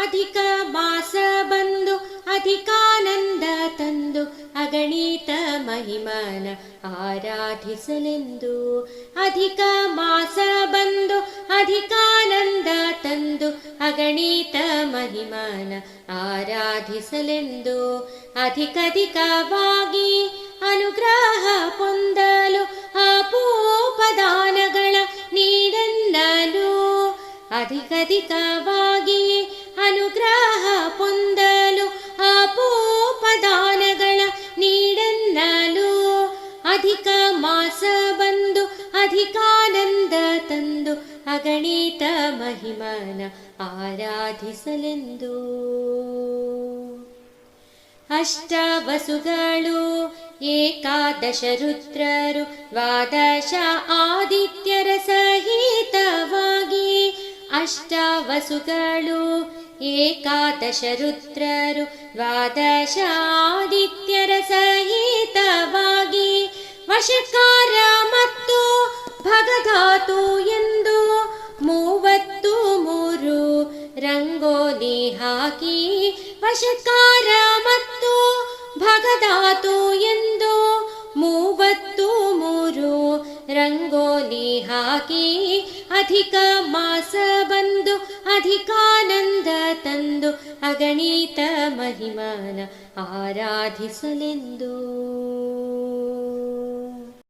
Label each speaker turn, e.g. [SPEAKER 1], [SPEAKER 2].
[SPEAKER 1] ಅಧಿಕ ಮಾಸ ಬಂದು ಅಧಿಕಾನಂದ ತಂದು ಅಗಣಿತ ಮಹಿಮನ ಆರಾಧಿಸಲೆಂದು. ಅಧಿಕ ಮಾಸ ಬಂದು ಅಧಿಕಾನಂದ ತಂದು ಅಗಣಿತ ಮಹಿಮನ ಆರಾಧಿಸಲೆಂದು. ಅಧಿಕಧಿಕವಾಗಿ ಅನುಗ್ರಹ ಹೊಂದಲು ಅಪೋಪದಾನಗಳ ನೀಡನ್ನಲು. ಅಧಿಕಧಿಕವಾಗಿ ಅನುಗ್ರಹ ಹೊಂದಲು ಅಪೋಪದಾನಗಳ ನೀಡನ್ನಲು. ಅಧಿಕ ಮಾಸ ಬಂದು ಅಧಿಕಾನಂದ ತಂದು ಅಗಣಿತ ಮಹಿಮನ ಆರಾಧಿಸಲೆಂದು. ಅಷ್ಟವಸುಗಳು ಏಕಾದಶ ರುದ್ರರು ದ್ವಾದಶ ಆದಿತ್ಯರ ಸಹಿತವಾಗಿ. ಅಷ್ಟವಸುಗಳು ಏಕಾದಶ ರುದ್ರರು ದ್ವಾದಶ ಆದಿತ್ಯರ ಸಹಿತವಾಗಿ. ವಶಕಾರ ಮತ್ತು ಭಗಧಾತು ಎಂದು 33 ರಂಗೋಲಿ ಹಾಕಿ. ವಶಕಾರ ಮತ್ತು ಭಗಧಾತು ಎಂದು 33 ರಂಗೋಲಿ ಹಾಕಿ. ಅಧಿಕ ಮಾಸ ಬಂದು ಅಧಿಕಾನಂದ ತಂದು ಅಗಣಿತ ಮಹಿಮನ ಆರಾಧಿಸಲೆಂದು.